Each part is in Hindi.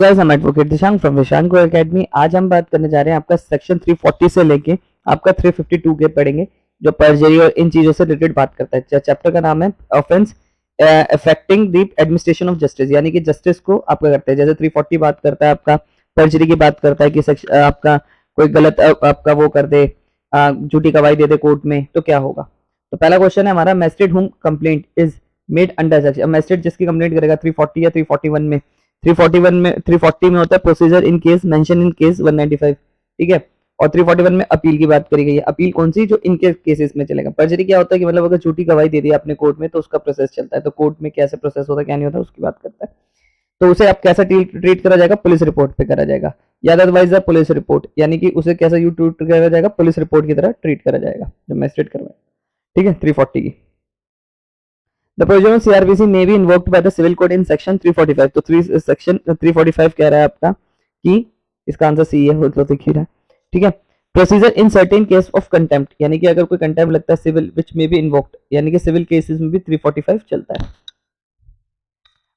Guys I am advocate Dishank from Dishank academy. आज हम बात करने जा रहे हैं आपका सेक्शन 340 से लेके आपका 352 के पढ़ेंगे, जो परजरी और इन चीजों से रिलेटेड बात करता है। चैप्टर का नाम है offence affecting the administration of justice, यानी कि जस्टिस को आपका करते हैं। जैसे 340 बात करता है आपका परजरी की बात करता है कि आपका कोई गलत आपका वो कर दे, झूठी गवाही दे दे कोर्ट में, तो क्या होगा। तो पहला क्वेश्चन है हमारा, मैजिस्ट्रेट हुम complaint is made under section. Magistrate जिसकी कंप्लेंट करेगा 340 या 341 में, 341 में 340 में होता है procedure in case mention in case 195, ठीक है। और 341 में अपील की बात करी गई है। अपील कौन सी, जो इनके केसेस में चलेगा। परजरी क्या होता है कि मतलब अगर झूठी गवाही दे दी आपने कोर्ट में तो उसका प्रोसेस चलता है, तो कोर्ट में कैसे प्रोसेस होता है क्या नहीं होता उसकी बात करता है। तो उसे आप कैसा ट्रीट करा जाएगा, पुलिस रिपोर्ट पे करा जाएगा, या अदरवाइज पुलिस रिपोर्ट, यानी कि उसे कैसा यू ट्रीट करा जाएगा, पुलिस रिपोर्ट की तरह ट्रीट करा जाएगा जब मैजिस्ट्रेट करवाए, ठीक है। 340 की The provision of CRPC may be invoked by the civil code in section 345। तो सेक्शन 345 कह रहा है आपका कि इसका आंसर सी है, तो दिख ही रहा है, ठीक है। Procedure in certain case of contempt, यानी कि अगर कोई कंटेम्प्ट लगता है civil which may be invoked, यानी कि सिविल केसेस में भी 345 चलता है।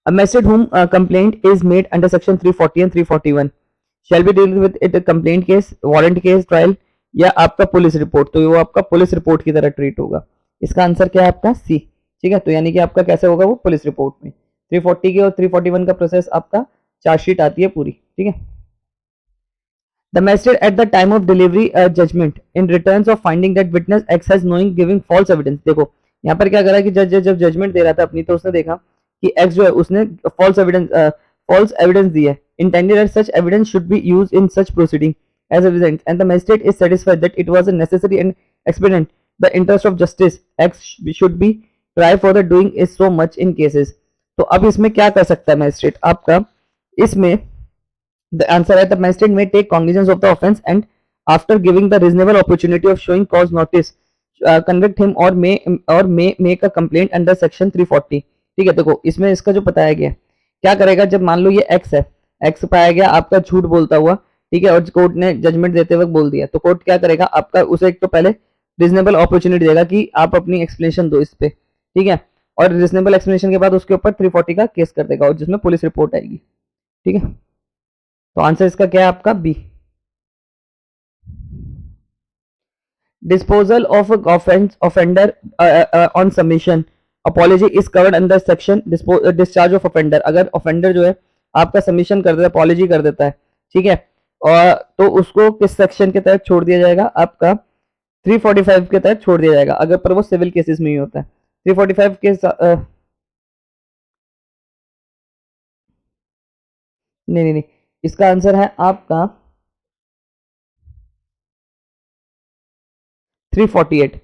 A magistrate whom a complaint is made under section 340 and 341 shall be dealt with it a complaint case, warrant case, trial या आपका पुलिस रिपोर्ट, तो वो आपका पुलिस रिपोर्ट की तरह ट्रीट होगा। इसका आंसर क्या है आपका सी, ठीक है। तो यानी कि आपका कैसे होगा वो पुलिस रिपोर्ट में। 340 के और 341 का प्रोसेस आपका चार्जशीट आती है पूरी, ठीक है। The magistrate at the time of delivery judgment in returns of finding that witness X has knowing giving false evidence। देखो यहाँ पर क्या करा कि जज जब जजमेंट दे रहा था अपनी, तो उसने देखा कि X जो है उसने false evidence दी है, intended that such evidence should be used in such proceeding as evidence, and the magistrate is satisfied that it was a necessary and expedient the interest of justice X should be try for the doing is so much in cases। तो अब इसमें क्या कर सकता है मैजिस्ट्रेट आपका, इसमें the answer है the magistrate may take cognizance of the offence and after giving the reasonable opportunity of showing cause notice convict him or may make a complaint under section 340, ठीक है। देखो इसमें इसका जो बताया गया क्या करेगा, जब मान लो ये एक्स है, एक्स पाया गया आपका झूठ बोलता हुआ, ठीक है, और कोर्ट ने जजमेंट देते वक्त बोल दिया, तो कोर्ट क्या करेगा आपका, उसे एक तो पहले रीजनेबल अपॉर्चुनिटी देगा कि आप अपनी एक्सप्लेनेशन दो इस पे, ठीक है। और रीजनेबल एक्सप्लेनेशन के बाद उसके ऊपर 340 का केस कर देगा और जिसमें पुलिस रिपोर्ट आएगी, ठीक है। तो आंसर इसका क्या है आपका B. Disposal of offender on submission apology is covered under section discharge of offender. अगर ऑफेंडर जो है आपका सबमिशन कर देता है, अपॉलॉजी कर देता है, ठीक है, और तो उसको किस सेक्शन के तहत छोड़ दिया जाएगा, आपका 345 के तहत छोड़ दिया जाएगा, अगर पर वो सिविल केसेस में ही होता है। 345 के नहीं, इसका आंसर है आपका 348,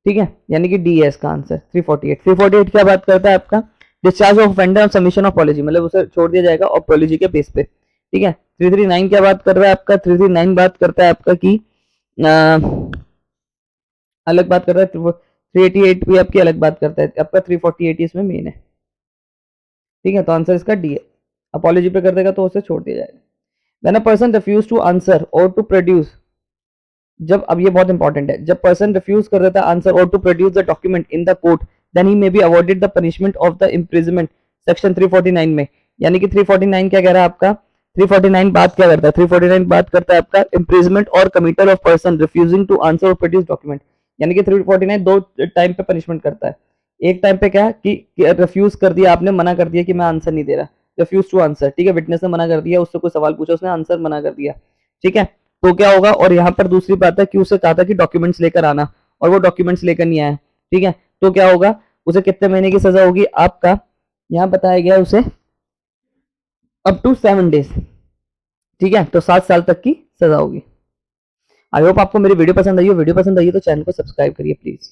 ठीक है, यानी कि डी है इसका आंसर 348। 348 क्या बात करता है आपका, discharge of offender on submission of apology, मतलब उसे छोड़ दिया जाएगा अपॉलॉजी के बेस पे, ठीक है। 339 क्या बात कर रहा है आपका, 339 बात करता है आपका कि अलग बात कर रहा है, 388 भी आपकी अलग बात करता है, आपका 348 इसमें मेन है, ठीक है। तो आंसर इसका डी है, अपॉलॉजी पे कर देगा तो उसे छोड़ दिया जाएगा। When a person refuse to answer और टू प्रोड्यूस, जब, अब ये बहुत इंपॉर्टेंट है, जब पर्सन रिफ्यूज कर देता है आंसर और to produce the document in the court then he may be awarded the punishment of the imprisonment section 349 में। यानी कि 349 क्या कह रहा है आपका, 349 बात क्या करता है, 349 बात करता है आपका इम्प्रिजमेंट और committal of person refusing to answer और प्रोड्यूस डॉक्यूमेंट। यानी कि 349 दो टाइम पे पनिशमेंट करता है। एक टाइम पे क्या कि रिफ्यूज कर दिया आपने, मना कर दिया कि मैं आंसर नहीं दे रहा, रिफ्यूज टू आंसर, ठीक है, विटनेस ने मना कर दिया, उससे कोई सवाल पूछा, उसने आंसर मना कर दिया, ठीक है, तो क्या होगा। और यहाँ पर दूसरी बात है कि उसे कहा था कि डॉक्यूमेंट्स लेकर आना और वो डॉक्यूमेंट्स लेकर नहीं आया, ठीक है, तो क्या होगा, उसे कितने महीने की सजा होगी आपका, यहाँ बताया गया उसे अप टू 7 डेज, ठीक है, तो 7 साल तक की सजा होगी। आई होप आपको मेरी वीडियो पसंद आई हो, वीडियो पसंद आई हो तो चैनल को सब्सक्राइब करिए प्लीज।